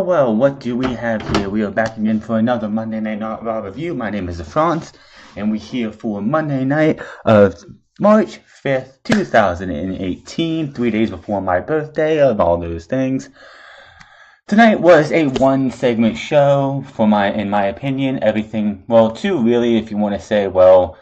Well, what do we have here? We are back again for another Monday Night Raw review. My name is France, and we're here for Monday night of March 5th, 2018, 3 days before my birthday, of all those things. Tonight was a one-segment show, in my opinion. Everything, well, two really, if you want to say, well,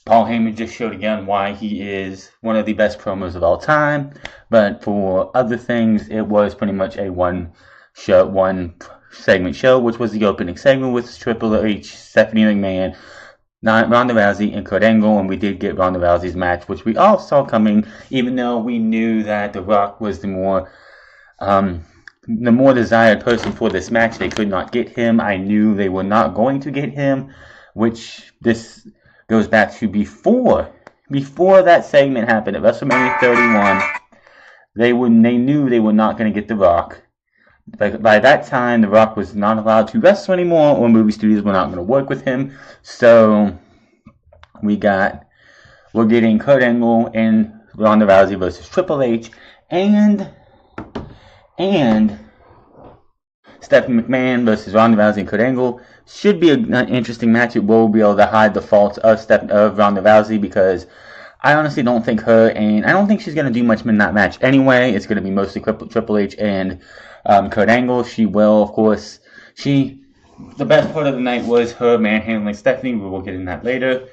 Paul Heyman just showed again why he is one of the best promos of all time. But for other things, it was pretty much a one-segment show, which was the opening segment with Triple H, Stephanie McMahon, Ronda Rousey, and Kurt Angle, and we did get Ronda Rousey's match, which we all saw coming, even though we knew that The Rock was the more desired person for this match. They could not get him. I knew they were not going to get him, which this goes back to before that segment happened at WrestleMania 31. They knew they were not going to get The Rock. By that time, The Rock was not allowed to wrestle anymore, or movie studios were not going to work with him. So we're getting Kurt Angle and Ronda Rousey versus Triple H, and Stephanie McMahon versus Ronda Rousey and Kurt Angle. Should be an interesting match. It will be able to hide the faults of Ronda Rousey, because I honestly don't think I don't think she's going to do much in that match anyway. It's going to be mostly Triple H and Kurt Angle. She will, of course, the best part of the night was her manhandling Stephanie. We will get in that later.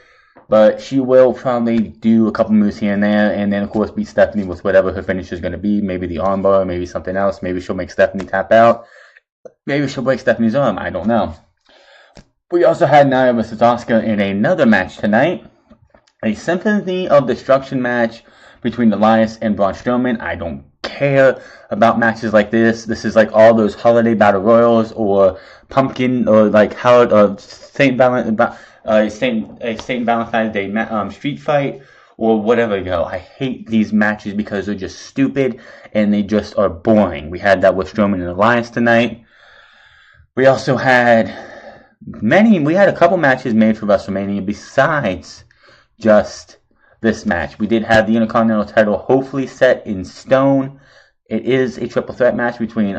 But she will probably do a couple moves here and there, and then, of course, beat Stephanie with whatever her finish is going to be. Maybe the armbar, maybe something else. Maybe she'll make Stephanie tap out. Maybe she'll break Stephanie's arm. I don't know. We also had Nia versus Asuka in another match tonight. A Symphony of Destruction match between Elias and Braun Strowman. I don't care about matches like this. This is like all those holiday battle royals, or pumpkin, or like Saint Valentine's Day street fight, or whatever. I hate these matches because they're just stupid and they just are boring. We had that with Strowman and Elias tonight. We also had a couple matches made for WrestleMania besides just this match. We did have the Intercontinental title hopefully set in stone. It is a triple threat match between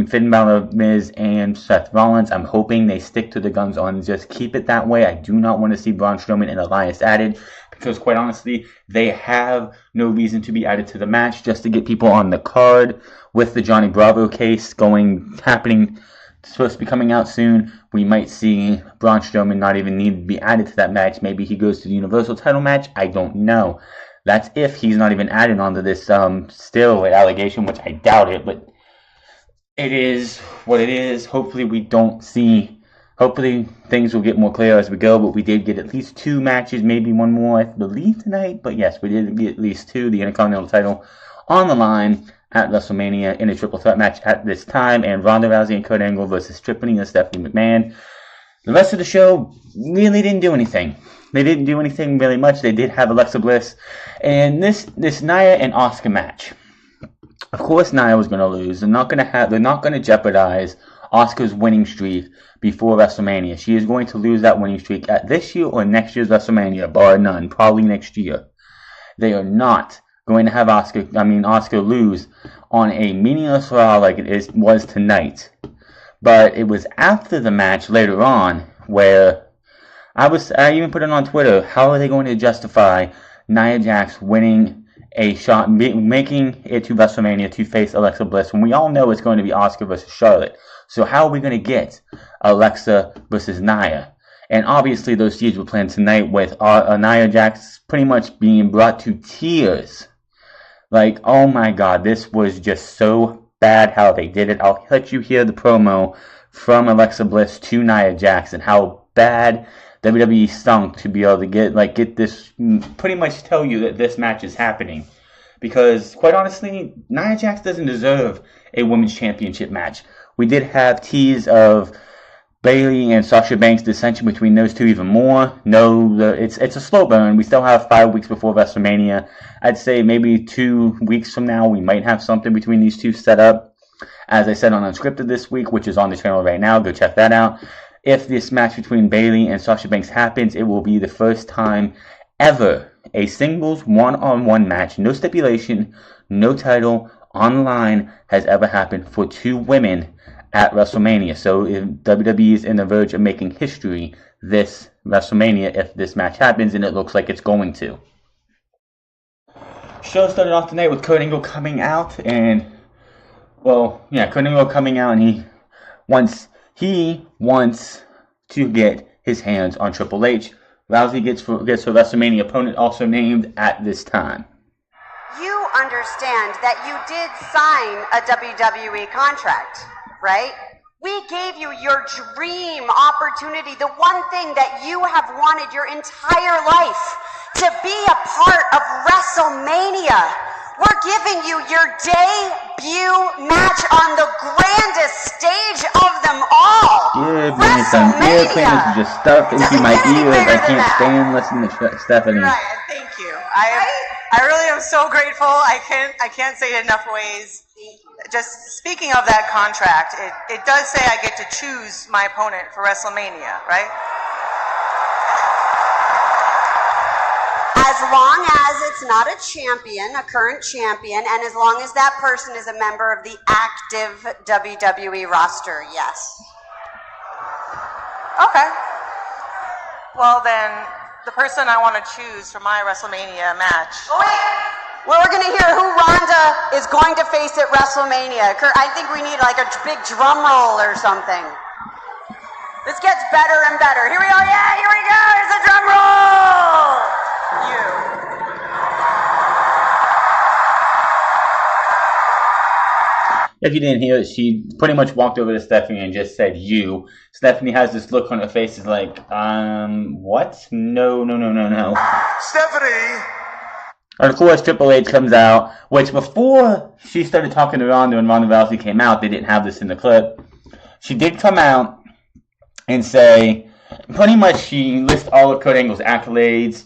Finn Balor, Miz, and Seth Rollins. I'm hoping they stick to the guns on just keep it that way. I do not want to see Braun Strowman and Elias added, because quite honestly, they have no reason to be added to the match, just to get people on the card. With the Johnny Bravo case happening, supposed to be coming out soon, we might see Braun Strowman not even need to be added to that match. Maybe he goes to the Universal title match. I don't know. That's if he's not even added onto this steroid allegation, which I doubt it, but it is what it is. Hopefully things will get more clear as we go, but we did get at least two matches, maybe one more, I believe, tonight. But yes, we did get at least two, the Intercontinental title on the line at WrestleMania in a triple threat match at this time, and Ronda Rousey and Kurt Angle versus Triple H and Stephanie McMahon. The rest of the show really didn't do anything. They didn't do anything really much. They did have Alexa Bliss, and this Nia and Asuka match. Of course, Nia was going to lose. They're not going to jeopardize Asuka's winning streak before WrestleMania. She is going to lose that winning streak at this year or next year's WrestleMania, bar none. Probably next year. They are not going to have Asuka lose on a meaningless Raw like it was tonight. But it was after the match later on where I even put it on Twitter. How are they going to justify Nia Jax winning a shot, making it to WrestleMania to face Alexa Bliss when we all know it's going to be Asuka versus Charlotte? So how are we going to get Alexa versus Nia? And obviously those seeds were planned tonight with Nia Jax pretty much being brought to tears. Like, oh my god, this was just so bad how they did it. I'll let you hear the promo from Alexa Bliss to Nia Jax and how bad WWE stunk to be able to get this, pretty much tell you that this match is happening. because, quite honestly, Nia Jax doesn't deserve a women's championship match. We did have tease of Bayley and Sasha Banks' dissension between those two even more. No, it's a slow burn. We still have 5 weeks before WrestleMania. I'd say maybe 2 weeks from now we might have something between these two set up. As I said on Unscripted this week, which is on the channel right now, go check that out. If this match between Bayley and Sasha Banks happens, it will be the first time ever a singles one-on-one match, no stipulation, no title, on the line, has ever happened for 2 women at WrestleMania. So if WWE is in the verge of making history this WrestleMania if this match happens, and it looks like it's going to. Show started off tonight with Kurt Angle coming out, and Kurt Angle coming out, and he wants to get his hands on Triple H. Rousey gets her WrestleMania opponent also named at this time. You understand that you did sign a WWE contract, right? We gave you your dream opportunity, the one thing that you have wanted your entire life, to be a part of WrestleMania. We're giving you your debut match on the grandest stage of them all. Yeah, man, some ear cleaners just stuck into my ears. I can't stand listening to Stephanie. Right, thank you. I really am so grateful. I can't say it enough ways. Just speaking of that contract, it does say I get to choose my opponent for WrestleMania, right? As long as it's not a champion, a current champion, and as long as that person is a member of the active WWE roster, yes. Okay. Well then, the person I want to choose for my WrestleMania match. Oh wait! Well, we're going to hear who Ronda is going to face at WrestleMania. I think we need like a big drum roll or something. This gets better and better. Here we go. Yeah, here we go. Here's the drum roll. You. If you didn't hear it, she pretty much walked over to Stephanie and just said, "You." Stephanie has this look on her face, is like, what? No. Stephanie! And of course, Triple H comes out, which before she started talking to Ronda and Ronda Rousey came out, they didn't have this in the clip. She did come out and say, pretty much she lists all of Kurt Angle's accolades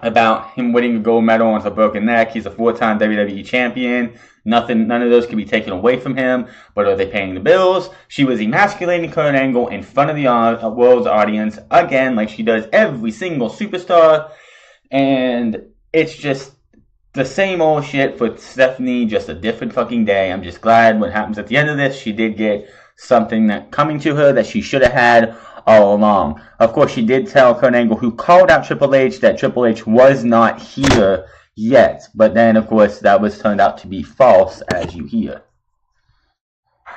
about him winning a gold medal on a broken neck. He's a 4-time WWE champion. None of those can be taken away from him. But are they paying the bills? She was emasculating Kurt Angle in front of the world's audience again, like she does every single superstar. And it's just the same old shit for Stephanie, just a different fucking day. I'm just glad what happens at the end of this. She did get something that coming to her that she should have had all along. Of course, she did tell Kurt Angle, who called out Triple H, that Triple H was not here yet. But then, of course, that was turned out to be false, as you hear.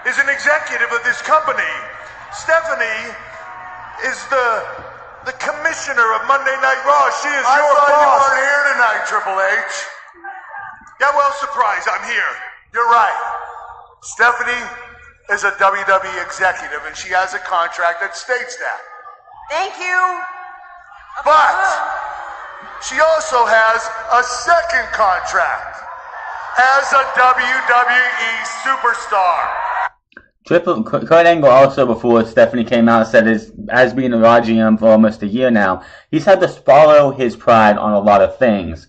Is an executive of this company. Stephanie is the commissioner of Monday Night Raw. She is your boss. You weren't here tonight, Triple H. Yeah, well, surprise, I'm here. You're right. Stephanie is a WWE executive, and she has a contract that states that. Thank you. But she also has a second contract as a WWE superstar. Kurt Angle also, before Stephanie came out, said as being a Raw GM for almost a year now, he's had to swallow his pride on a lot of things.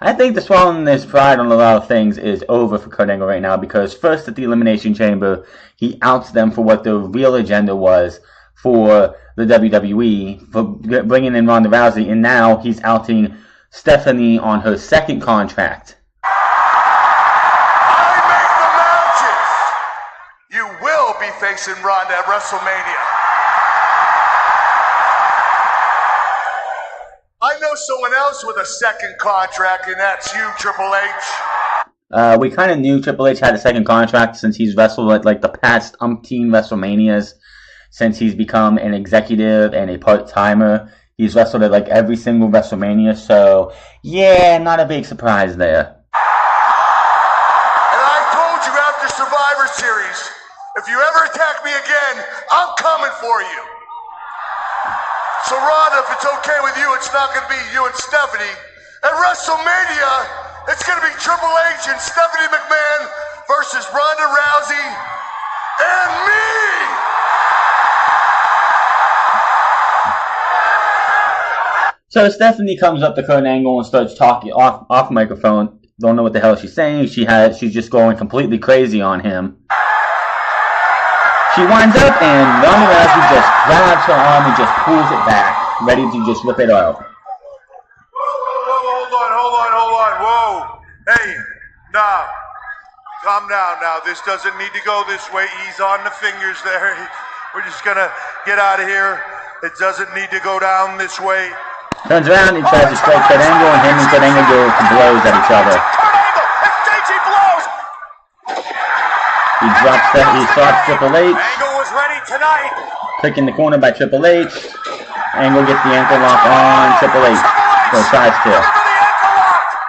I think the swallowing his pride on a lot of things is over for Kurt Angle right now, because first at the Elimination Chamber, he outs them for what the real agenda was for the WWE, for bringing in Ronda Rousey, and now he's outing Stephanie on her second contract. I make the matches! You will be facing Ronda at WrestleMania. I know someone else with a second contract, and that's you, Triple H. We kind of knew Triple H had a second contract since he's wrestled at like the past umpteen WrestleManias, since he's become an executive and a part-timer. He's wrestled at like every single WrestleMania, so yeah, not a big surprise there. And I told you after Survivor Series, if you ever attack me again, I'm coming for you. So Ronda, if it's okay with you, it's not going to be you and Stephanie. At WrestleMania, It's going to be Triple H and Stephanie McMahon versus Ronda Rousey and me. So Stephanie comes up to Kurt Angle and starts talking off microphone. Don't know what the hell she's saying. She's just going completely crazy on him. She winds up and Ronda Rousey just grabs her arm and just pulls it back, ready to just rip it out. Hold on. Whoa. Hey, now, calm down now. This doesn't need to go this way. Ease on the fingers there. We're just going to get out of here. It doesn't need to go down this way. Turns around and tries to strike Kurt Angle, and him and Kurt Angle go to blows at each other. He stops Triple H. Angle was ready tonight. Kick in the corner by Triple H. Angle gets the ankle lock on Triple H. So tries to.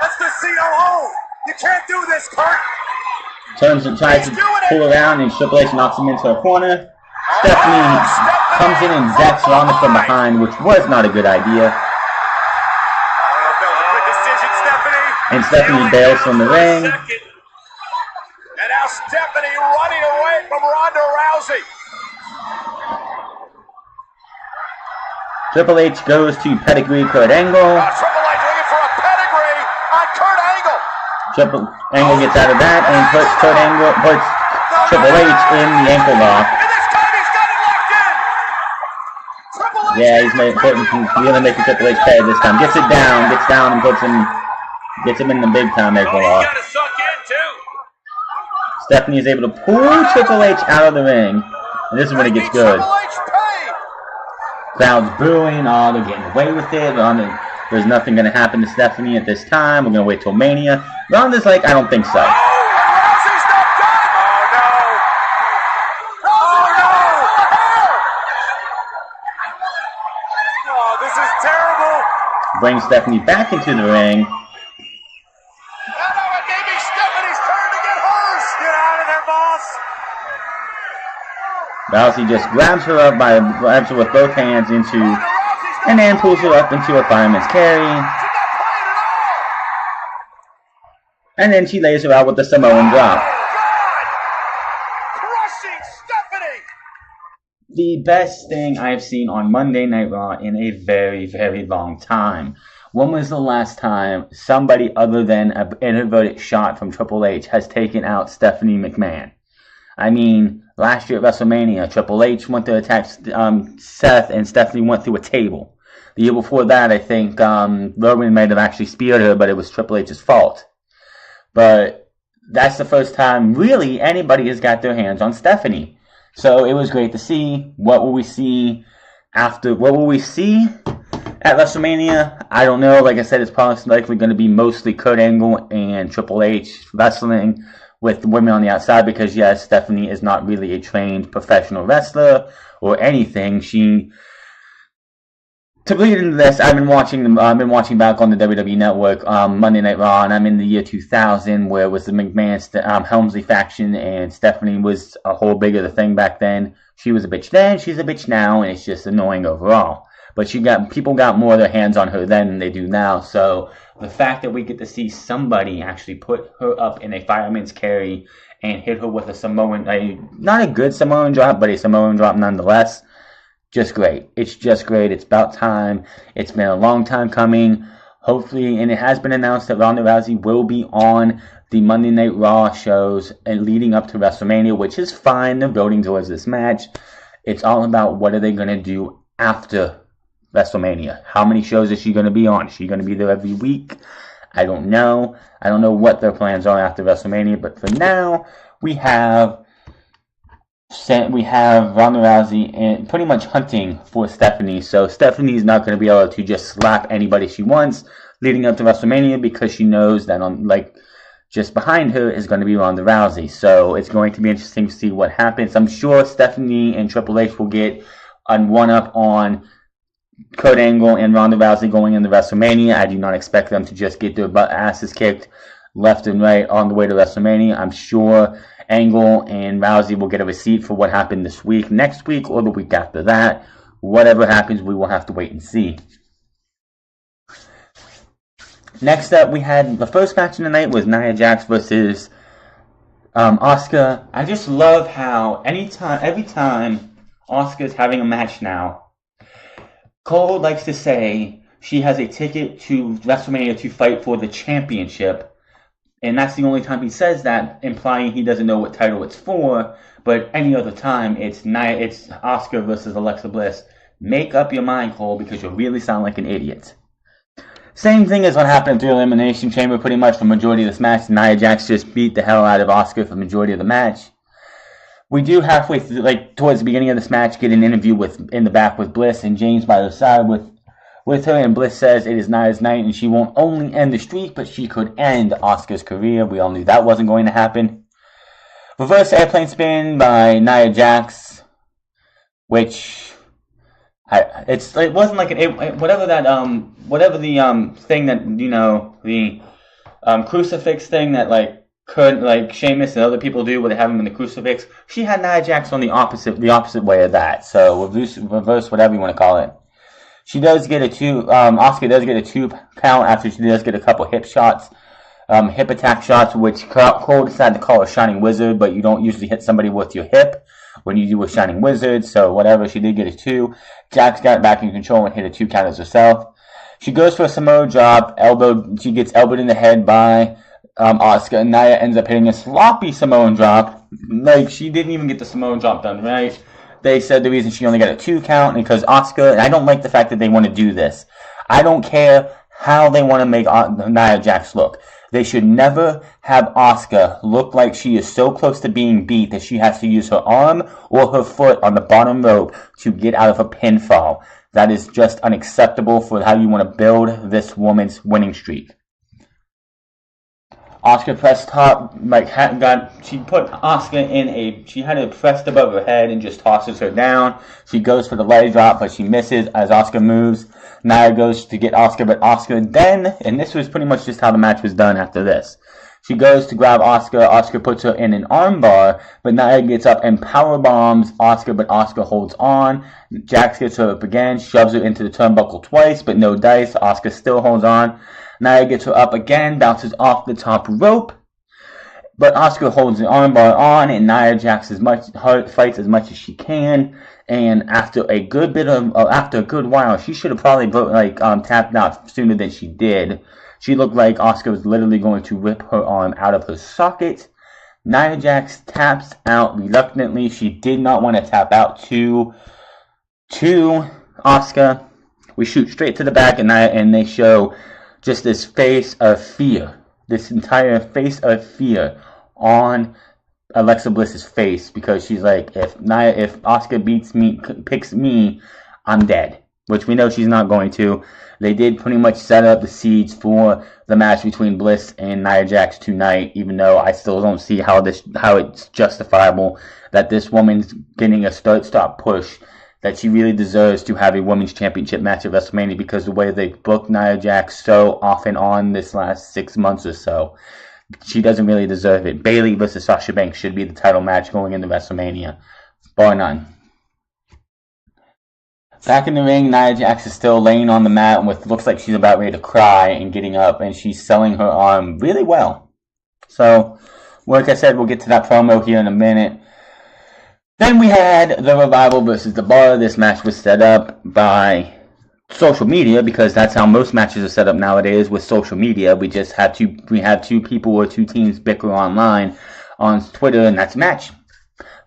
That's the COO. You can't do this, Kurt. Turns and tries to pull around, and Triple H knocks him into a corner. Stephanie comes in and decks Ronda from behind, which was not a good idea. And Stephanie bails from the ring. And now Stephanie running away from Ronda Rousey. Triple H goes to pedigree Kurt Angle. Triple H looking for a pedigree on Kurt Angle. Triple Angle gets out of that and puts Triple H in the ankle lock. And this time he's got it locked in. Triple H. Yeah, he's really making Triple H pay this time. Gets down and gets him in the big time ankle lock. Stephanie is able to pull Triple H out of the ring. And this is when it gets good. Crowd's booing. Oh, they're getting away with it. There's nothing going to happen to Stephanie at this time. We're going to wait till Mania. Ronda's like, I don't think so. Rousey's not done. Oh, this is terrible. Brings Stephanie back into the ring. Rousey just grabs her with both hands and then pulls her up into a fireman's carry. And then she lays her out with the Samoan drop. The best thing I've seen on Monday Night Raw in a very, very long time. When was the last time somebody other than an inadvertent shot from Triple H has taken out Stephanie McMahon? I mean, last year at WrestleMania, Triple H went to attack Seth, and Stephanie went through a table. The year before that, I think Roman might have actually speared her, but it was Triple H's fault. But that's the first time, really, anybody has got their hands on Stephanie. So it was great to see. What will we see at WrestleMania? I don't know. Like I said, it's probably likely going to be mostly Kurt Angle and Triple H wrestling with women on the outside, because yes, Stephanie is not really a trained professional wrestler or anything. To bleed into this, I've been watching back on the WWE Network Monday Night Raw, and I'm in the year 2000, where it was the McMahon Helmsley faction, and Stephanie was a whole bigger the thing back then. She was a bitch then, she's a bitch now, and it's just annoying overall. But people got more of their hands on her then than they do now. So the fact that we get to see somebody actually put her up in a fireman's carry and hit her with a Samoan, not a good Samoan drop, but a Samoan drop nonetheless, just great. It's just great. It's about time. It's been a long time coming. Hopefully, and it has been announced that Ronda Rousey will be on the Monday Night Raw shows and leading up to WrestleMania, which is fine. They're building towards this match. It's all about what are they going to do after WrestleMania. How many shows is she going to be on? Is she going to be there every week? I don't know. I don't know what their plans are after WrestleMania, but for now, we have Ronda Rousey and pretty much hunting for Stephanie. So Stephanie's not going to be able to just slap anybody she wants leading up to WrestleMania, because she knows that just behind her is going to be Ronda Rousey. So it's going to be interesting to see what happens. I'm sure Stephanie and Triple H will get a one-up on Kurt Angle and Ronda Rousey going into WrestleMania. I do not expect them to just get their butt asses kicked left and right on the way to WrestleMania. I'm sure Angle and Rousey will get a receipt for what happened this week, next week, or the week after that. Whatever happens, we will have to wait and see. Next up, we had the first match of the night was Nia Jax versus Asuka. I just love how every time Asuka's having a match now, Cole likes to say she has a ticket to WrestleMania to fight for the championship. And that's the only time he says that, implying he doesn't know what title it's for. But any other time, it's Asuka versus Alexa Bliss. Make up your mind, Cole, because you really sound like an idiot. Same thing as what happened through Elimination Chamber, pretty much for the majority of this match. Nia Jax just beat the hell out of Asuka for the majority of the match. We do halfway through, towards the beginning of this match, get an interview in the back with Bliss and James by their side with her, and Bliss says it is Nia's night and she won't only end the streak, but she could end Asuka's career. We all knew that wasn't going to happen. Reverse airplane spin by Nia Jax, which it wasn't like whatever the thing that the crucifix thing that Sheamus and other people do where they have him in the crucifix. She had Nia Jax on the opposite way of that. So reverse whatever you want to call it. She does get Asuka does get a 2 count after she does get a couple hip attack shots, which Cole decided to call a Shining Wizard, but you don't usually hit somebody with your hip when you do a Shining Wizard, so whatever, she did get a 2. Jax got back in control and hit a 2 count as herself. She goes for a Samoa drop, she gets elbowed in the head by Asuka, and Nia ends up hitting a sloppy Samoan drop. She didn't even get the Samoan drop done right. They said the reason she only got a 2 count because Asuka, and I don't like the fact that they want to do this. I don't care how they want to make Nia Jax look. They should never have Asuka look like she is so close to being beat that she has to use her arm or her foot on the bottom rope to get out of a pinfall. That is just unacceptable for how you want to build this woman's winning streak. Asuka pressed top, she put Asuka she had it pressed above her head and just tosses her down. She goes for the leg drop, but she misses as Asuka moves. Nia goes to get Asuka, but Asuka then, and this was pretty much just how the match was done after this. She goes to grab Asuka. Asuka puts her in an armbar, but Nia gets up and power bombs Asuka, but Asuka holds on. Jax gets her up again, shoves her into the turnbuckle twice, but no dice. Asuka still holds on. Nia gets her up again, bounces off the top rope, but Asuka holds the armbar on, and Nia Jax fights as much as she can. And after a good while, she should have probably tapped out sooner than she did. She looked like Asuka was literally going to rip her arm out of her socket. Nia Jax taps out reluctantly. She did not want to tap out to Asuka. We shoot straight to the back, and they show just this face of fear, this entire face of fear on Alexa Bliss's face, because she's like, if Asuka picks me, I'm dead. Which we know she's not going to. They did pretty much set up the seeds for the match between Bliss and Nia Jax tonight, even though I still don't see how it's justifiable that this woman's getting a start-stop push, that she really deserves to have a women's championship match at WrestleMania, because the way they booked Nia Jax so off and on this last 6 months or so, she doesn't really deserve it. Bayley versus Sasha Banks should be the title match going into WrestleMania, bar none. Back in the ring, Nia Jax is still laying on the mat with looks like she's about ready to cry and getting up, and she's selling her arm really well. So, like I said, we'll get to that promo here in a minute. Then we had the Revival versus The Bar. This match was set up by social media, because that's how most matches are set up nowadays, with social media. We have two people or two teams bicker online on Twitter, and that's a match.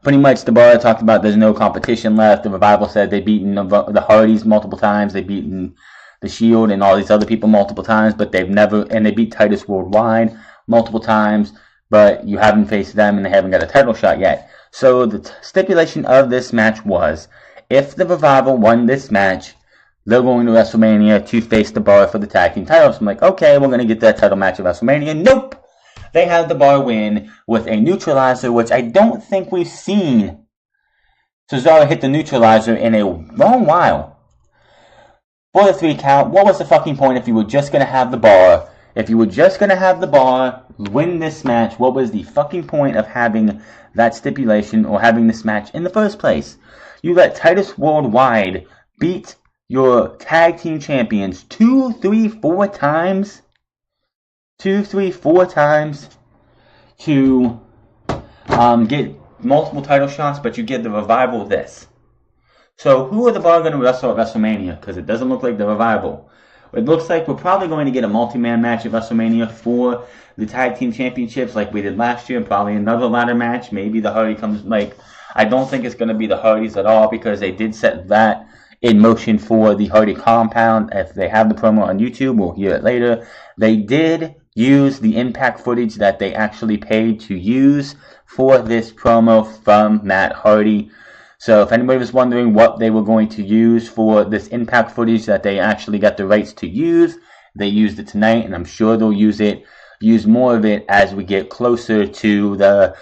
Pretty much, The Bar talked about there's no competition left. The Revival said they've beaten the Hardys multiple times. They've beaten the Shield and all these other people multiple times, but they beat Titus Worldwide multiple times, but you haven't faced them and they haven't got a title shot yet. So the stipulation of this match was, if the Revival won this match, they're going to WrestleMania to face The Bar for the tag team titles. I'm like, okay, we're going to get that title match at WrestleMania. Nope! They had The Bar win with a neutralizer, which I don't think we've seen Cesaro hit the neutralizer in a long while. For the 3 count, what was the fucking point if you were just going to have The Bar? If you were just going to have The Bar win this match, what was the fucking point of having that stipulation or having this match in the first place? You let Titus Worldwide beat your tag team champions 2, 3, 4 times? 2, 3, 4 times to get multiple title shots, but you get the Revival this. So who are the Bar going to wrestle at WrestleMania? Because it doesn't look like the Revival. It looks like we're probably going to get a multi-man match at WrestleMania for the Tag Team Championships like we did last year. Probably another ladder match. Maybe the Hardy comes, I don't think it's going to be the Hardys at all because they did set that in motion for the Hardy Compound. If they have the promo on YouTube, we'll hear it later. They did use the Impact footage that they actually paid to use for this promo from Matt Hardy. So if anybody was wondering what they were going to use for this Impact footage that they actually got the rights to use, they used it tonight, and I'm sure they'll use more of it as we get closer to the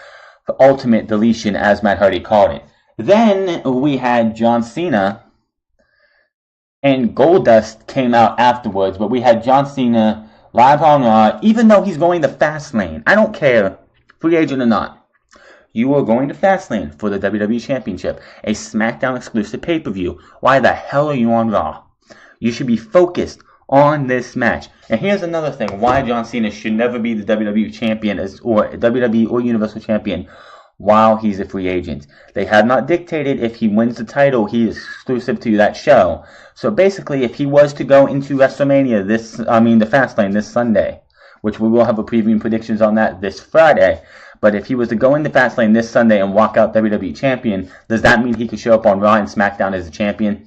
ultimate deletion, as Matt Hardy called it. Then we had John Cena, and Goldust came out afterwards, but we had John Cena live on Raw, even though he's going to Fastlane. I don't care, free agent or not. You are going to Fastlane for the WWE Championship, a SmackDown exclusive pay-per-view. Why the hell are you on Raw? You should be focused on this match. And here's another thing, why John Cena should never be the WWE Champion or WWE or Universal Champion while he's a free agent. They have not dictated if he wins the title, he is exclusive to that show. So basically, if he was to go into WrestleMania the Fastlane this Sunday, which we will have a preview and predictions on that this Friday, but if he was to go into Fastlane this Sunday and walk out WWE Champion, does that mean he could show up on Raw and SmackDown as a champion?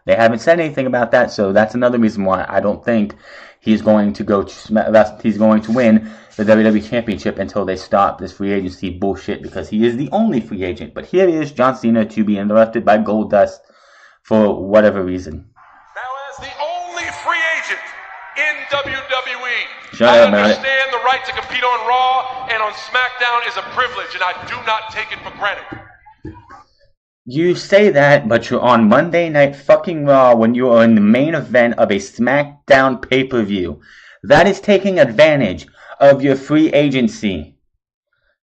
They haven't said anything about that, so that's another reason why I don't think he's going to win the WWE Championship until they stop this free agency bullshit, because he is the only free agent. But here is John Cena to be interrupted by Goldust for whatever reason. Now, as the only free agent in WWE, I understand the right to compete on Raw and on SmackDown is a privilege, and I do not take it for granted. You say that, but you're on Monday Night fucking Raw when you are in the main event of a SmackDown pay-per-view. That is taking advantage of your free agency.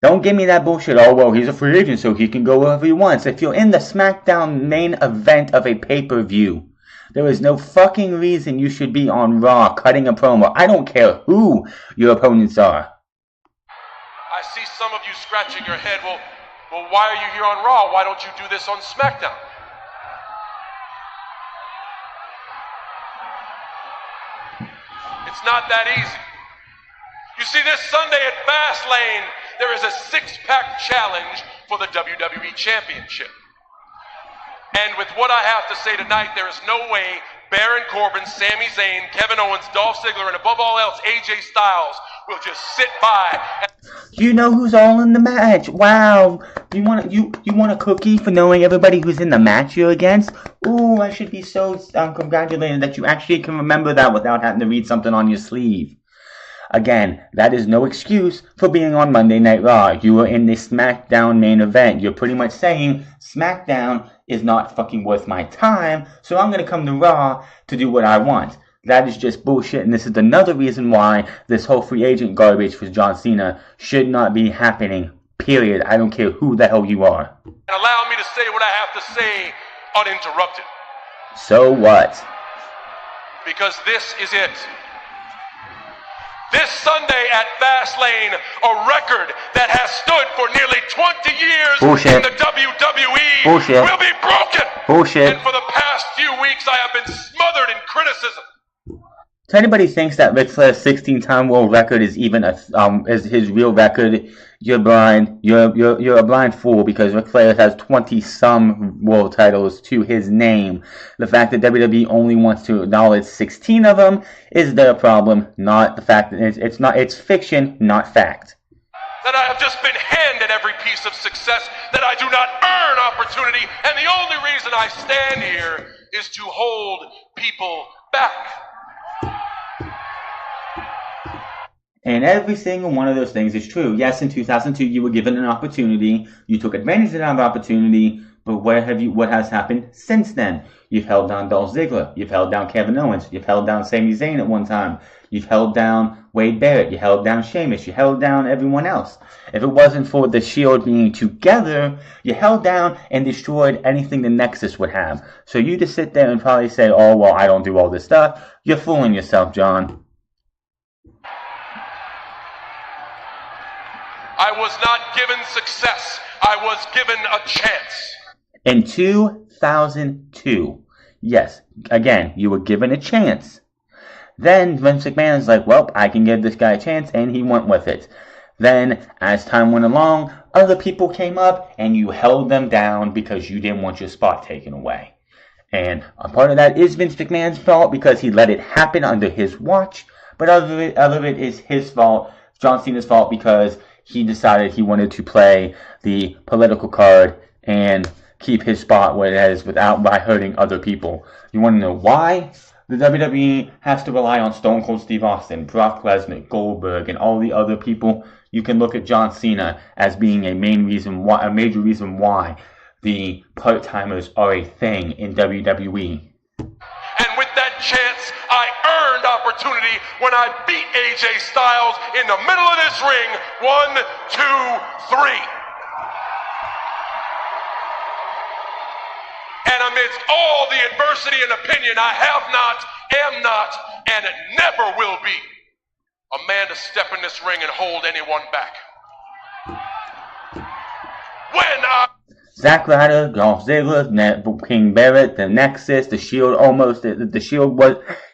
Don't give me that bullshit, oh well, he's a free agent so he can go wherever he wants. If you're in the SmackDown main event of a pay-per-view, there is no fucking reason you should be on Raw cutting a promo. I don't care who your opponents are. I see some of you scratching your head. Well, why are you here on Raw? Why don't you do this on SmackDown? It's not that easy. You see, this Sunday at Fastlane, there is a six-pack challenge for the WWE Championship. And with what I have to say tonight, there is no way Baron Corbin, Sami Zayn, Kevin Owens, Dolph Ziggler, and above all else, AJ Styles will just sit by. You know who's all in the match. Wow. You want a cookie for knowing everybody who's in the match you're against? Ooh, I should be so congratulated that you actually can remember that without having to read something on your sleeve. Again, that is no excuse for being on Monday Night Raw. You are in the SmackDown main event. You're pretty much saying SmackDown is not fucking worth my time, so I'm going to come to Raw to do what I want. That is just bullshit, and this is another reason why this whole free agent garbage for John Cena should not be happening, period. I don't care who the hell you are. Allow me to say what I have to say uninterrupted. So what? Because this is it. This Sunday at Fastlane, a record that has stood for nearly 20 years Bullshit. in the WWE Bullshit. will be broken. Bullshit. And for the past few weeks, I have been smothered in criticism. If anybody thinks that Ric Flair's 16-time world record is even is his real record, you're blind. You're a blind fool, because Ric Flair has 20-some world titles to his name. The fact that WWE only wants to acknowledge 16 of them is their problem, not the fact that it's fiction, not fact. That I have just been handed every piece of success, that I do not earn opportunity, and the only reason I stand here is to hold people back. And every single one of those things is true. Yes, in 2002 you were given an opportunity, you took advantage of that opportunity, but what has happened since then? You've held down Dolph Ziggler, you've held down Kevin Owens, you've held down Sami Zayn at one time, you've held down Wade Barrett, you held down Sheamus, you held down everyone else. If it wasn't for the Shield being together, you held down and destroyed anything the Nexus would have. So you just sit there and probably say, oh well, I don't do all this stuff. You're fooling yourself, John. I was not given success. I was given a chance. In 2002, yes, again, you were given a chance. Then Vince McMahon's like, well, I can give this guy a chance, and he went with it. Then, as time went along, other people came up, and you held them down because you didn't want your spot taken away. And a part of that is Vince McMahon's fault because he let it happen under his watch, but other of it is his fault, John Cena's fault, because he decided he wanted to play the political card and keep his spot where it is by hurting other people. You want to know why? The WWE has to rely on Stone Cold Steve Austin, Brock Lesnar, Goldberg, and all the other people. You can look at John Cena as being a major reason why the part-timers are a thing in WWE. And with that chance, I earned opportunity when I beat AJ Styles in the middle of this ring. 1, 2, 3. And amidst all the adversity and opinion, I have not, am not, and never will be a man to step in this ring and hold anyone back. Zack Ryder, Dolph Ziggler, King Barrett, the Nexus, the Shield the Shield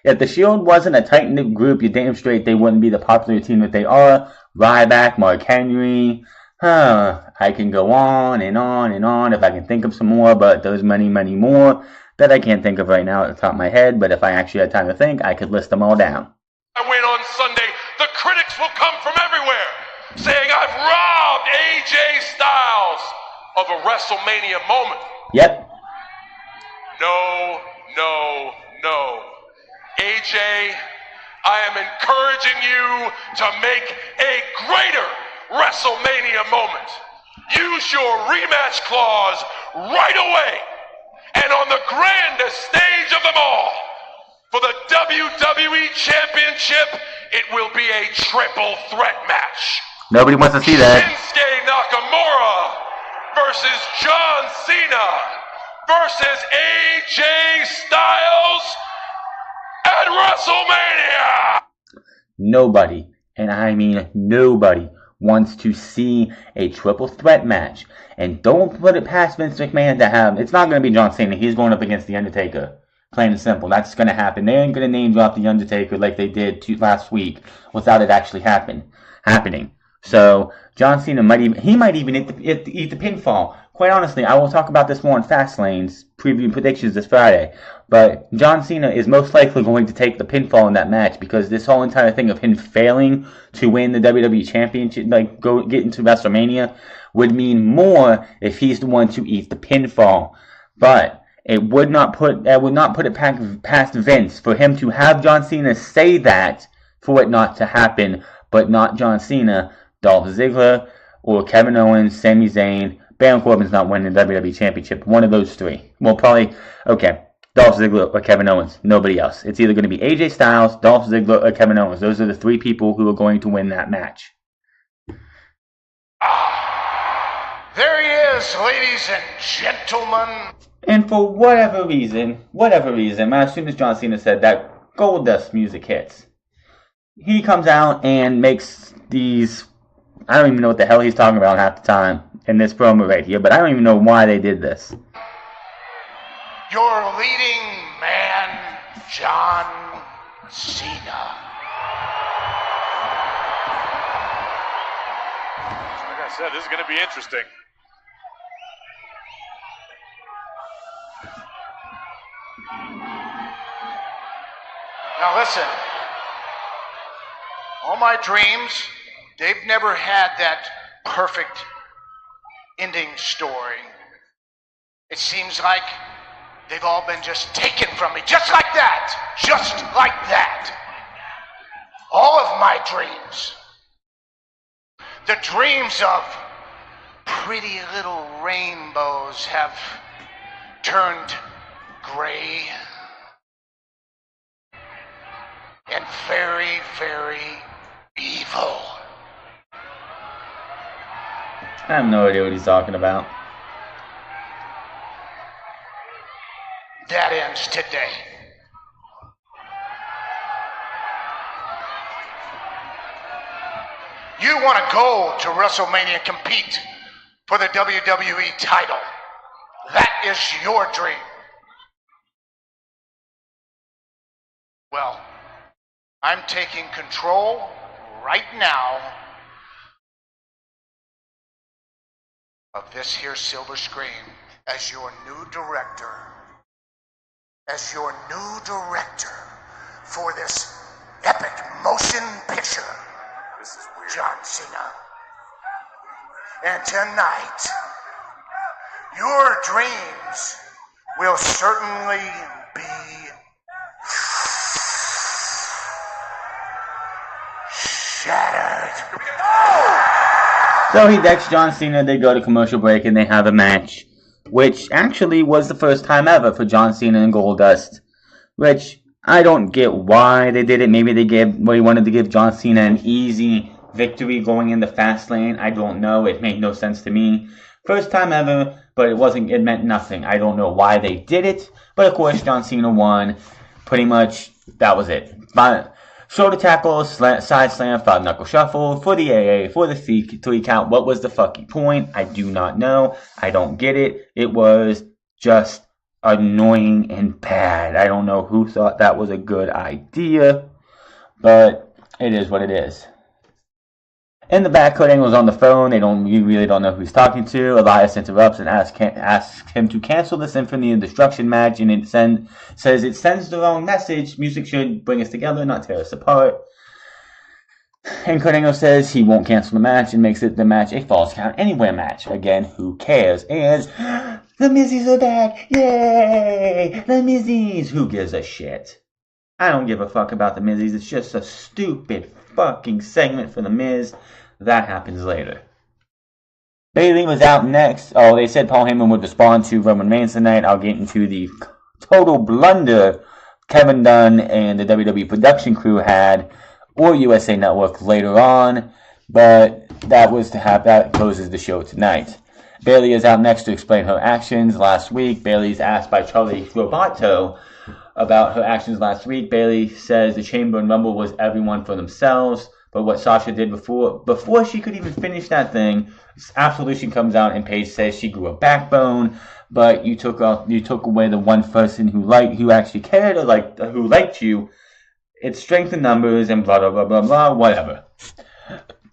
if the Shield wasn't a tight-knit group, you're damn straight they wouldn't be the popular team that they are. Ryback, Mark Henry, I can go on and on and on if I can think of some more, but there's many, many more that I can't think of right now at the top of my head, but if I actually had time to think, I could list them all down. I win on Sunday, the critics will come from everywhere, saying I've robbed AJ Styles of a WrestleMania moment. Yep. No. AJ, I am encouraging you to make a greater WrestleMania moment. Use your rematch clause right away. And on the grandest stage of them all, for the WWE Championship, it will be a triple threat match. Nobody wants to see that. Shinsuke Nakamura versus John Cena versus AJ Styles at WrestleMania. Nobody, and I mean nobody, wants to see a triple threat match. And don't put it past Vince McMahon to have, it's not going to be John Cena. He's going up against The Undertaker. Plain and simple. That's going to happen. They ain't going to name drop The Undertaker like they did last week without it actually happening. So John Cena might even eat the pinfall. Quite honestly, I will talk about this more in Fastlane's preview predictions this Friday. But John Cena is most likely going to take the pinfall in that match because this whole entire thing of him failing to win the WWE Championship, get into WrestleMania, would mean more if he's the one to eat the pinfall. But it would not put it past Vince for him to have John Cena say that for it not to happen, but not John Cena, Dolph Ziggler, or Kevin Owens, Sami Zayn. Baron Corbin's not winning the WWE Championship. One of those three. Well, probably, Dolph Ziggler or Kevin Owens. Nobody else. It's either going to be AJ Styles, Dolph Ziggler, or Kevin Owens. Those are the three people who are going to win that match. There he is, ladies and gentlemen. And for whatever reason, as soon as John Cena said that, Goldust music hits. He comes out and makes these, I don't even know what the hell he's talking about half the time in this promo right here, but I don't even know why they did this. Your leading man, John Cena. Like I said, this is going to be interesting. Now listen, all my dreams, they've never had that perfect ending story. It seems like they've all been just taken from me, just like that, just like that. All of my dreams, the dreams of pretty little rainbows have turned gray and very, very evil. I have no idea what he's talking about. That ends today. You want to go to WrestleMania and compete for the WWE title. That is your dream. Well, I'm taking control right now of this here silver screen as your new director. As your new director for this epic motion picture. This is weird. John Cena. And tonight, your dreams will certainly be shattered. So he decks John Cena, they go to commercial break, and they have a match, which actually was the first time ever for John Cena and Goldust, which I don't get why they did it. Maybe they wanted to give John Cena an easy victory going in the fast lane. I don't know. It made no sense to me. First time ever, but it meant nothing. I don't know why they did it, but of course John Cena won. Pretty much, that was it. Shoulder tackle, side slam, 5-knuckle shuffle, for the AA, for the 3 count. What was the fucking point? I do not know. I don't get it. It was just annoying and bad. I don't know who thought that was a good idea, but it is what it is. In the back, Kurt Angle's on the phone. You really don't know who he's talking to. Elias interrupts and asks him to cancel the Symphony of Destruction match, and it says it sends the wrong message. Music should bring us together, not tear us apart. And Kurt Angle says he won't cancel the match and makes it the match a Falls Count Anywhere match. Again, who cares? And the Mizzies are back! Yay! The Mizzies! Who gives a shit? I don't give a fuck about the Mizzies. It's just a stupid fucking segment for the Miz. That happens later. Bayley was out next. Oh, they said Paul Heyman would respond to Roman Reigns tonight. I'll get into the total blunder Kevin Dunn and the WWE production crew had, or USA Network later on, but that closes the show tonight. Bayley is out next to explain her actions last week. Bayley's asked by Charlie Robato about her actions last week. Bayley says the Chamber and Rumble was everyone for themselves, but what Sasha did before she could even finish that thing, Absolution comes out and Paige says she grew a backbone, but you took away the one person who actually cared or who liked you. It's strength in numbers and blah blah blah blah blah, whatever.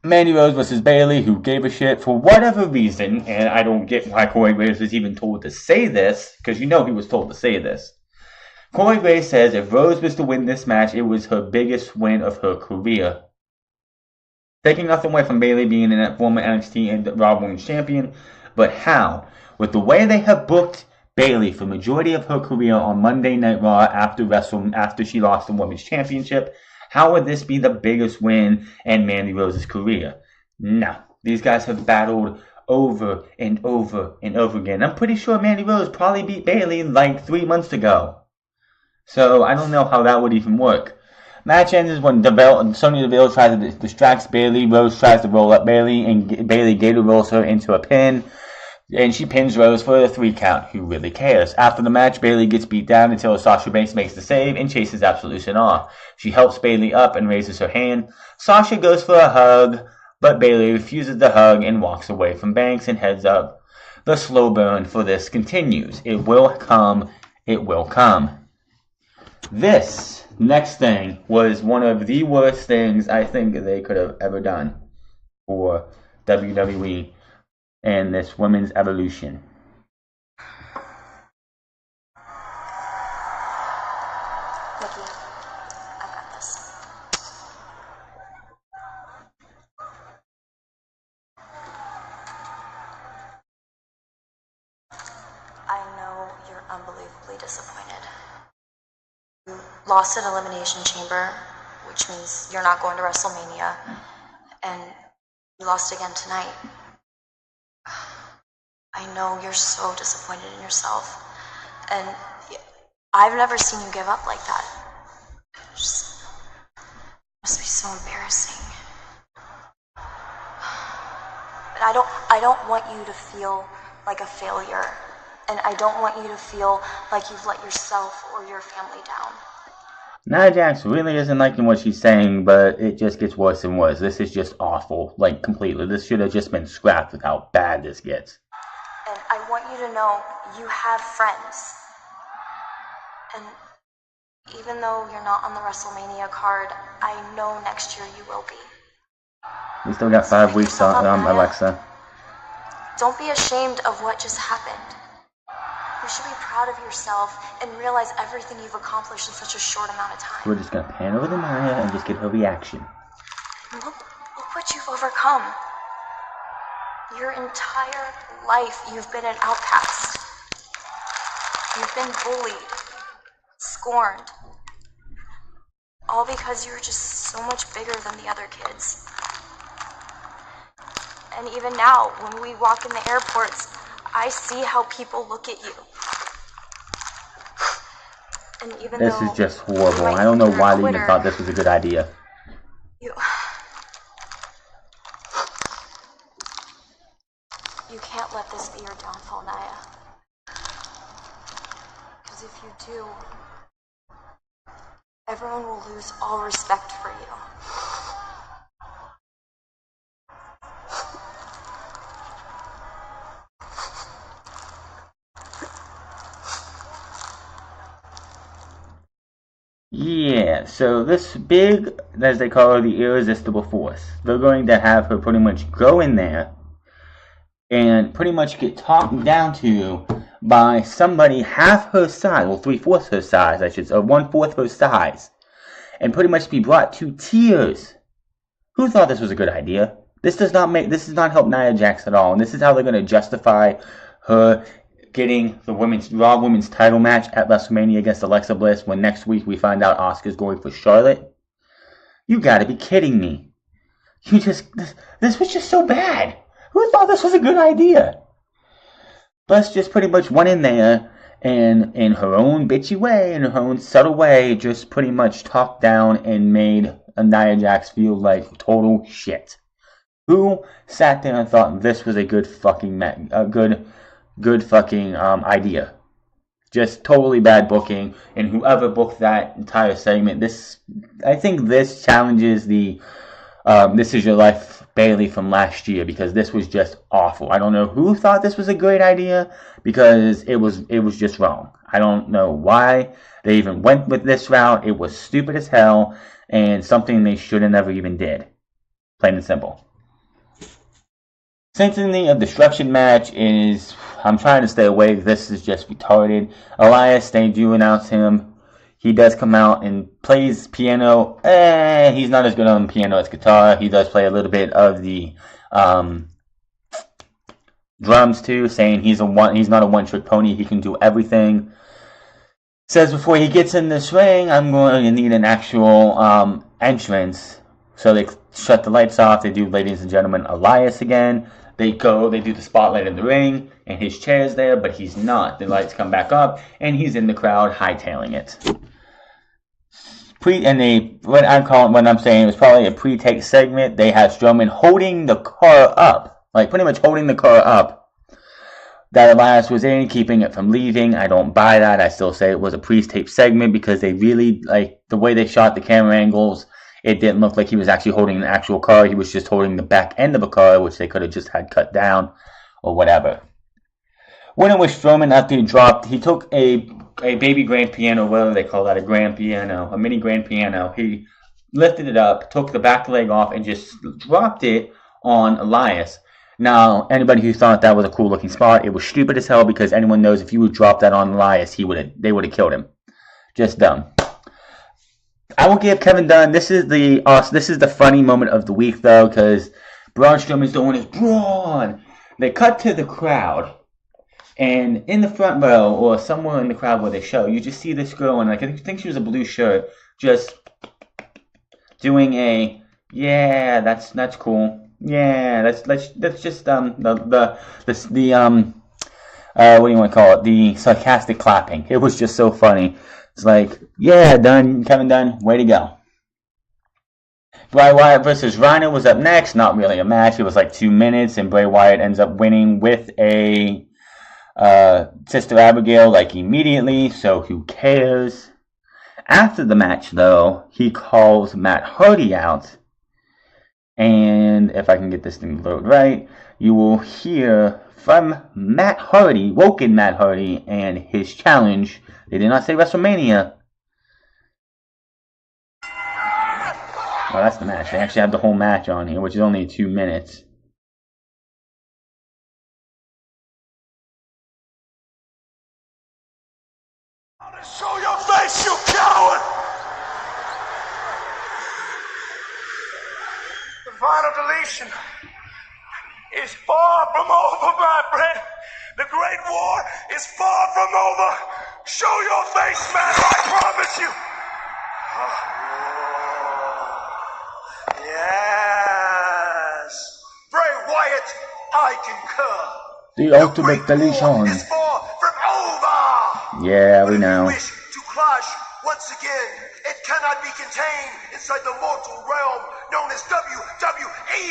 Mandy Rose versus Bayley, who gave a shit for whatever reason, and I don't get why Corey Graves was even told to say this, because he was told to say this. Corey Graves says if Rose was to win this match, it was her biggest win of her career. Taking nothing away from Bayley being a former NXT and Raw Women's Champion, but how? With the way they have booked Bayley for majority of her career on Monday Night Raw after she lost the Women's Championship, how would this be the biggest win in Mandy Rose's career? No. These guys have battled over and over and over again. I'm pretty sure Mandy Rose probably beat Bayley 3 months ago. So I don't know how that would even work. Match ends when Sonya Deville tries to distract Bayley. Rose tries to roll up Bayley, and Bayley gator rolls her into a pin. And she pins Rose for a 3 count. Who really cares? After the match, Bayley gets beat down until Sasha Banks makes the save and chases Absolution off. She helps Bayley up and raises her hand. Sasha goes for a hug, but Bayley refuses the hug and walks away from Banks and heads up. The slow burn for this continues. It will come. It will come. This next thing was one of the worst things I think they could have ever done for WWE and this women's evolution. Nikki, I've got this. I know you're unbelievably disappointed. You lost at Elimination Chamber, which means you're not going to WrestleMania, and you lost again tonight. I know you're so disappointed in yourself, and I've never seen you give up like that. It just must be so embarrassing. But I don't want you to feel like a failure, and I don't want you to feel like you've let yourself or your family down. Nia Jax really isn't liking what she's saying, but it just gets worse and worse. This is just awful, like completely. This should have just been scrapped with how bad this gets. And I want you to know you have friends. And even though you're not on the WrestleMania card, I know next year you will be. We still got 5 weeks on Alexa. Don't be ashamed of what just happened. You should be proud of yourself and realize everything you've accomplished in such a short amount of time. So we're just gonna pan over to Nia and just get her reaction. Look what you've overcome. Your entire life you've been an outcast. You've been bullied, scorned, all because you were just so much bigger than the other kids. And even now, when we walk in the airports, I see how people look at you. And even this is just horrible. I don't know why they even thought this was a good idea. You can't let this be your downfall, Nia. Because if you do, everyone will lose all respect for you. Yeah, so this big, as they call her, the irresistible force, they're going to have her pretty much go in there and pretty much get talked down to by somebody half her size, well, 3/4 her size, I should say, or 1/4 her size, and pretty much be brought to tears. Who thought this was a good idea? This does not help Nia Jax at all, and this is how they're going to justify her getting the Raw Women's title match at WrestleMania against Alexa Bliss when next week we find out Asuka's going for Charlotte. You gotta be kidding me. This was just so bad. Who thought this was a good idea? Bliss just pretty much went in there and in her own bitchy way, in her own subtle way, just pretty much talked down and made Nia Jax feel like total shit. Who sat there and thought this was a good fucking idea? Just totally bad booking, and whoever booked that entire segment, I think this challenges the This Is Your Life Bailey from last year, because this was just awful. I don't know who thought this was a great idea, because it was just wrong. I don't know why they even went with this route. It was stupid as hell, and something they should have never even did. Plain and simple. Symphony of Destruction match is, I'm trying to stay awake. This is just retarded. Elias, they do announce him. He does come out and plays piano. He's not as good on piano as guitar. He does play a little bit of the drums too, saying he's not a one-trick pony. He can do everything. Says before he gets in this ring, I'm going to need an actual entrance. So they shut the lights off. They do, ladies and gentlemen, Elias again. They do the spotlight in the ring, and his chair's there, but he's not. The lights come back up, and he's in the crowd hightailing it. What I'm saying, it was probably a pre-tape segment. They had Strowman holding the car up, like pretty much holding the car up, that Elias was in, keeping it from leaving. I don't buy that. I still say it was a pre-tape segment, because they really, like, the way they shot the camera angles, it didn't look like he was actually holding an actual car. He was just holding the back end of a car, which they could have just had cut down or whatever. When it was Strowman, after he dropped, he took a baby grand piano, whatever they call that, a grand piano, a mini grand piano. He lifted it up, took the back leg off, and just dropped it on Elias. Now, anybody who thought that was a cool looking spot, it was stupid as hell, because anyone knows if you would drop that on Elias, they would have killed him. Just dumb. I will give Kevin Dunn, this is the funny moment of the week, though, because Braun Strowman's doing his Braun. They cut to the crowd, and in the front row, or somewhere in the crowd where they show, you just see this girl in, like, I think she was a blue shirt, just doing a, yeah, that's cool, yeah, that's just what do you want to call it? The sarcastic clapping. It was just so funny. It's like, yeah, Kevin Dunn, way to go. Bray Wyatt versus Rhino was up next. Not really a match. It was like 2 minutes, and Bray Wyatt ends up winning with a Sister Abigail, like, immediately, so who cares? After the match, though, he calls Matt Hardy out. And if I can get this thing to load right, you will hear from Matt Hardy, Woken Matt Hardy, and his challenge. They did not say WrestleMania. Oh, that's the match. They actually have the whole match on here, which is only 2 minutes. Show your face, you coward! The final deletion is far from over, my friend. The Great War is far from over. Show your face, man, I promise you. Yes. Bray Wyatt, I concur. The ultimate deletion. Is far from over. Yeah, we know. Wish to clash once again. It cannot be contained inside the mortal realm known as WWE.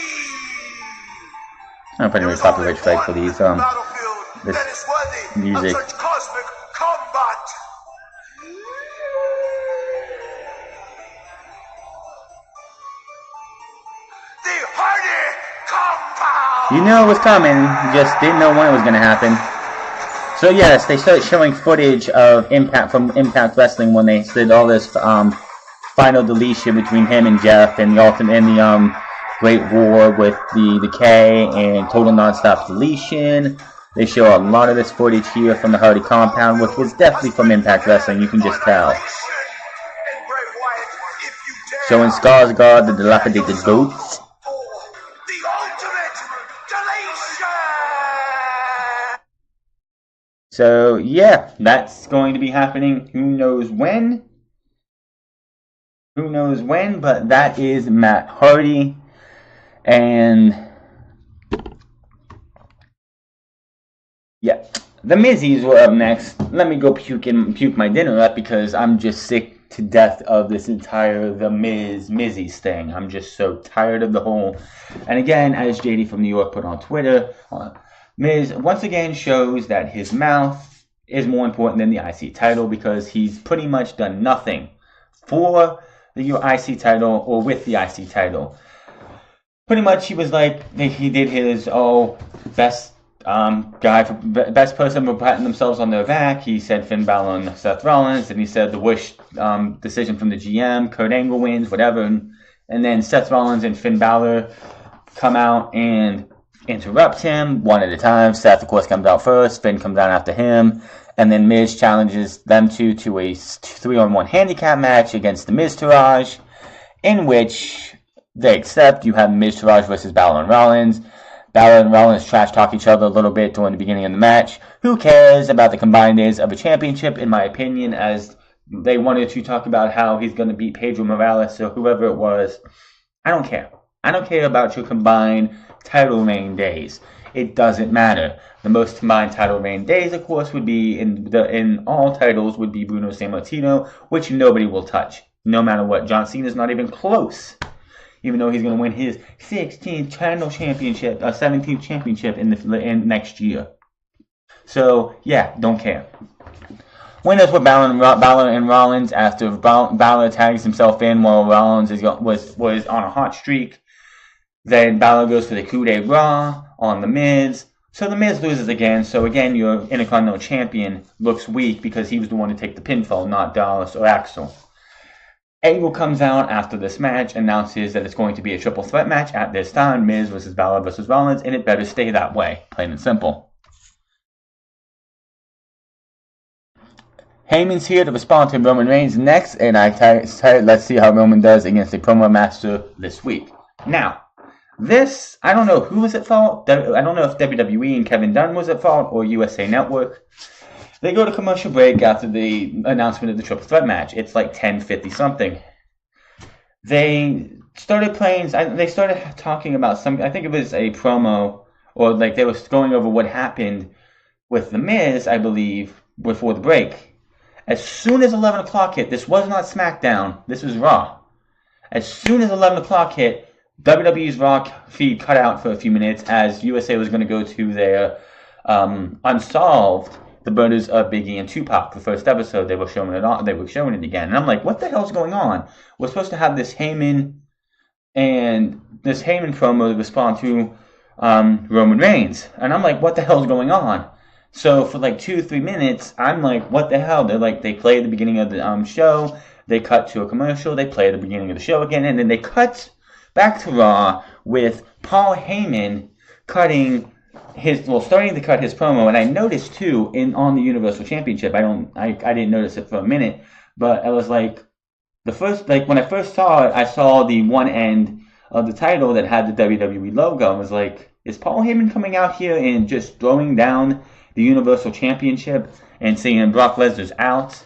I'm putting a copyright strike for these this music. Of such cosmic combat. The Hardy Compound. You knew it was coming, you just didn't know when it was going to happen. So yes, they started showing footage of Impact from Impact Wrestling when they did all this final deletion between him and Jeff and the Great War with the K and total nonstop deletion. They show a lot of this footage here from the Hardy Compound, which was definitely from Impact Wrestling, you can just tell. Showing Skarsgård, the dilapidated boots. So, yeah, that's going to be happening. Who knows when? Who knows when, but that is Matt Hardy. And, yeah, the Mizzies were up next. Let me go puke my dinner up because I'm just sick to death of this entire The Mizzies thing. I'm just so tired of the whole. And again, as JD from New York put on Twitter, Miz once again shows that his mouth is more important than the IC title because he's pretty much done nothing for the IC title or with the IC title. Pretty much he was like, he did his, best best person for patting themselves on their back. He said Finn Balor and Seth Rollins, and he said the wish decision from the GM, Kurt Angle wins, whatever. And then Seth Rollins and Finn Balor come out and interrupt him one at a time. Seth, of course, comes out first. Finn comes out after him. And then Miz challenges them two to a 3-on-1 handicap match against the Miztourage, in which they accept. You have Miztourage versus Balor and Rollins. Balor and Rollins trash talk each other a little bit during the beginning of the match. Who cares about the combined days of a championship, in my opinion, as they wanted to talk about how he's going to beat Pedro Morales or whoever it was. I don't care. I don't care about your combined title reign days. It doesn't matter. The most combined title reign days, of course, would be in all titles would be Bruno Sammartino, which nobody will touch, no matter what. John Cena's not even close, even though he's going to win his 16th title championship, 17th championship in next year. So yeah, don't care. Winners were Balor and Rollins after Balor tags himself in while Rollins was on a hot streak. Then Balor goes for the coup de grace on The Miz. So The Miz loses again. So again, your Intercontinental Champion looks weak because he was the one to take the pinfall, not Dallas or Axel. Angle comes out after this match, announces that it's going to be a triple threat match at this time, Miz versus Balor versus Rollins, and it better stay that way, plain and simple. Heyman's here to respond to Roman Reigns next, and let's see how Roman does against the promo master this week. Now, this, I don't know who was at fault. I don't know if WWE and Kevin Dunn was at fault or USA Network. They go to commercial break after the announcement of the triple threat match. It's like 10:50 something. They started talking about some, I think it was a promo, or like they were going over what happened with The Miz, I believe, before the break. As soon as 11 o'clock hit, this was not SmackDown, this was Raw. As soon as 11 o'clock hit, WWE's Raw feed cut out for a few minutes as USA was going to go to their Unsolved. the murders of Biggie and Tupac. The first episode, they were showing it again. And I'm like, what the hell's going on? We're supposed to have this Heyman promo to respond to Roman Reigns. And I'm like, what the hell's going on? So for like 2-3 minutes, I'm like, what the hell? They play at the beginning of the show, they cut to a commercial, they play at the beginning of the show again, and then they cut back to Raw with Paul Heyman starting to cut his promo. And I noticed too, on the Universal Championship, I didn't notice it for a minute, but I was like, when I first saw it, I saw the one end of the title that had the WWE logo. I was like, is Paul Heyman coming out here and just throwing down the Universal Championship and saying Brock Lesnar's out?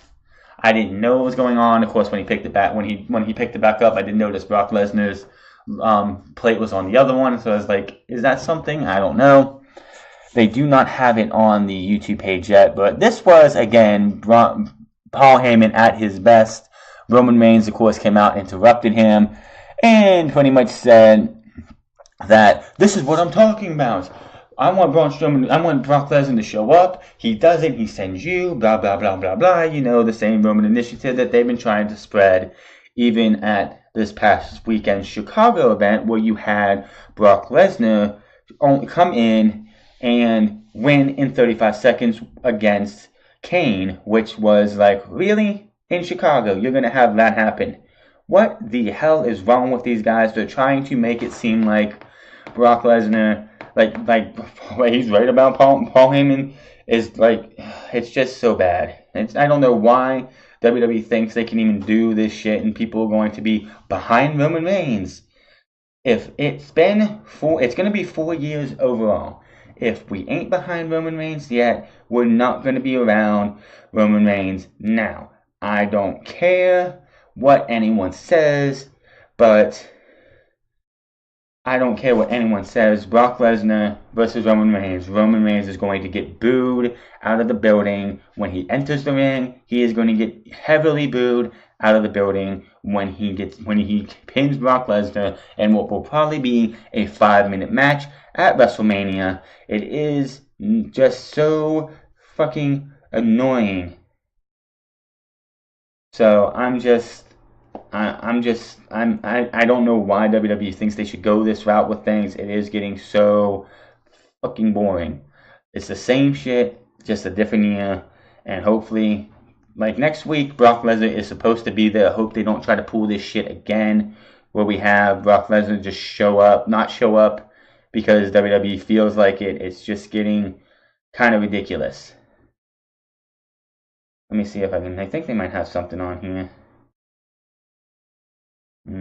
I didn't know what was going on. Of course, when he picked it back up, I didn't notice Brock Lesnar's plate was on the other one. So I was like, is that something? I don't know. They do not have it on the YouTube page yet, but this was, again, Paul Heyman at his best. Roman Reigns, of course, came out, interrupted him, and pretty much said that this is what I'm talking about. I want Brock Lesnar to show up. He doesn't. He sends you, blah, blah, blah, blah, blah. You know, the same Roman initiative that they've been trying to spread even at this past weekend Chicago event, where you had Brock Lesnar come in and win in 35 seconds against Kane, which was like, really? In Chicago, you're going to have that happen? What the hell is wrong with these guys? They're trying to make it seem like Brock Lesnar, like he's right about Paul Heyman, is like, it's just so bad. I don't know why WWE thinks they can even do this shit and people are going to be behind Roman Reigns. If it's going to be 4 years overall. If we ain't behind Roman Reigns yet, we're not going to be around Roman Reigns now. I don't care what anyone says, but I don't care what anyone says. Brock Lesnar versus Roman Reigns. Roman Reigns is going to get booed out of the building when he enters the ring. He is going to get heavily booed out of the building when he pins Brock Lesnar, and what will probably be a 5-minute match at WrestleMania. It is just so fucking annoying. So I don't know why WWE thinks they should go this route with things. It is getting so fucking boring. It's the same shit, just a different year. And hopefully, like next week, Brock Lesnar is supposed to be there. I hope they don't try to pull this shit again, where we have Brock Lesnar just not show up because WWE feels like it. It's just getting kind of ridiculous. Let me see if I think they might have something on here. They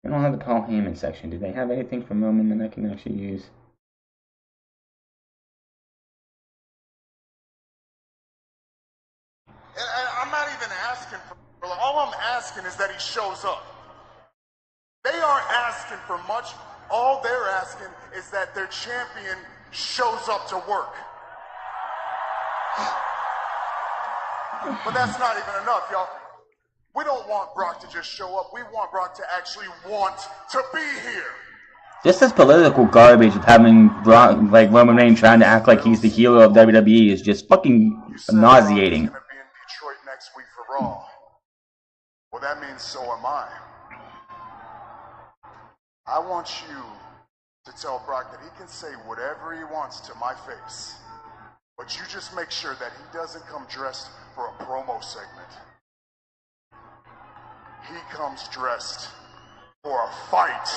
don't have the Paul Heyman section. Do they have anything from Roman that I can actually use? And I'm not even asking for, all I'm asking is that he shows up. They aren't asking for much. All they're asking is that their champion shows up to work. But that's not even enough, y'all. We don't want Brock to just show up. We want Brock to actually want to be here. Just this political garbage of having Brock, like Roman Reigns trying to act like he's the hero of WWE is just fucking nauseating. He's going to be in Detroit next week for Raw. Well, that means so am I. I want you to tell Brock that he can say whatever he wants to my face. But you just make sure that he doesn't come dressed for a promo segment. He comes dressed for a fight.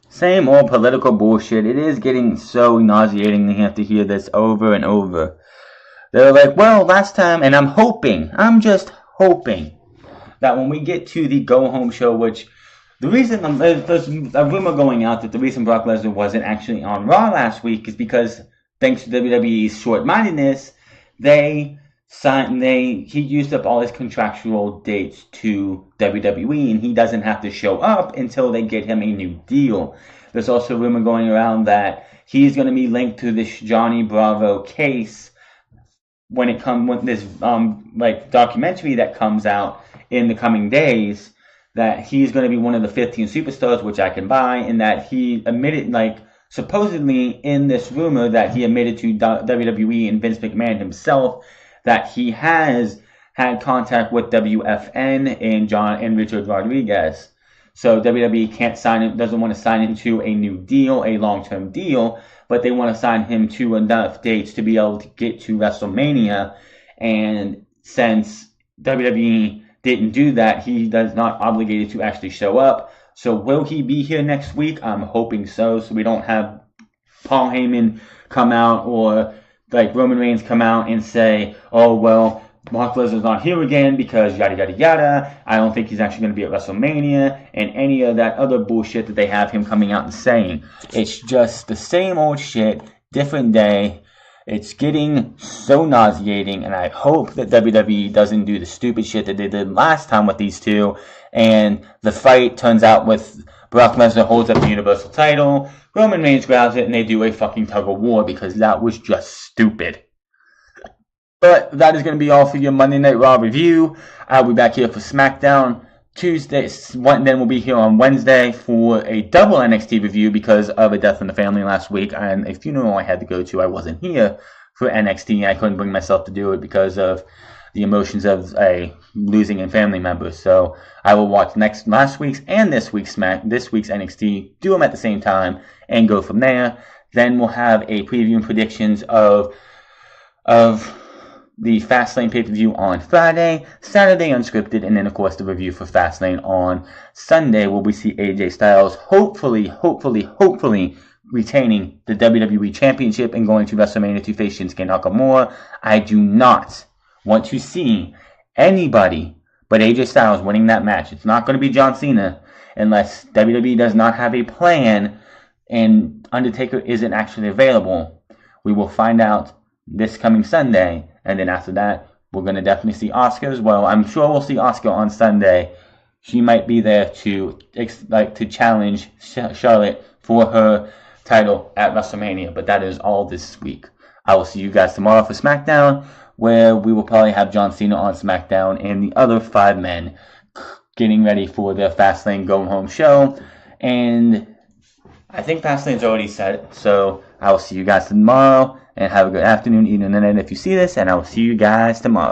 Same old political bullshit. It is getting so nauseating to have to hear this over and over. They're like, well, last time, and I'm just hoping that when we get to the go-home show, which the reason, there's a rumor going out that the reason Brock Lesnar wasn't actually on Raw last week is because, thanks to WWE's short-mindedness, he used up all his contractual dates to WWE, and he doesn't have to show up until they get him a new deal. There's also a rumor going around that he's going to be linked to this Johnny Bravo case when this documentary that comes out in the coming days, that he's going to be one of the 15 superstars, which I can buy, and that he admitted, supposedly in this rumor that he admitted to WWE and Vince McMahon himself that he has had contact with WFN and Richard Rodriguez. So WWE can't sign him, doesn't want to sign him to a new deal, a long-term deal, but they want to sign him to enough dates to be able to get to WrestleMania. And since WWE didn't do that, he does not obligated to actually show up. So will he be here next week? I'm hoping so. So we don't have Paul Heyman come out or like Roman Reigns come out and say, oh, well, Brock Lesnar's not here again because yada, yada, yada. I don't think he's actually going to be at WrestleMania and any of that other bullshit that they have him coming out and saying. It's just the same old shit, different day. It's getting so nauseating, and I hope that WWE doesn't do the stupid shit that they did last time with these two, and the fight turns out with Brock Lesnar holds up the Universal title, Roman Reigns grabs it, and they do a fucking tug of war because that was just stupid. But that is going to be all for your Monday Night Raw review. I'll be back here for SmackDown Tuesday. Then we'll be here on Wednesday for a double NXT review because of a death in the family last week and a funeral I had to go to. I wasn't here for NXT. I couldn't bring myself to do it because of the emotions of losing a family member. So I will watch last week's and this week's NXT, do them at the same time, and go from there. Then we'll have a preview and predictions of the Fastlane pay-per-view on Friday, Saturday unscripted, and then of course the review for Fastlane on Sunday, where we see AJ Styles hopefully retaining the WWE Championship and going to WrestleMania to face Shinsuke Nakamura. I do not want to see anybody but AJ Styles winning that match. It's not going to be John Cena unless WWE does not have a plan and Undertaker isn't actually available. We will find out this coming Sunday. And then after that, we're going to definitely see Asuka as well. I'm sure we'll see Asuka on Sunday. She might be there to challenge Charlotte for her title at WrestleMania. But that is all this week. I will see you guys tomorrow for SmackDown, where we will probably have John Cena on SmackDown and the other 5 men getting ready for their Fastlane Go Home show. And I think Fastlane's already set. So I will see you guys tomorrow. And have a good afternoon, evening, and night if you see this. And I will see you guys tomorrow.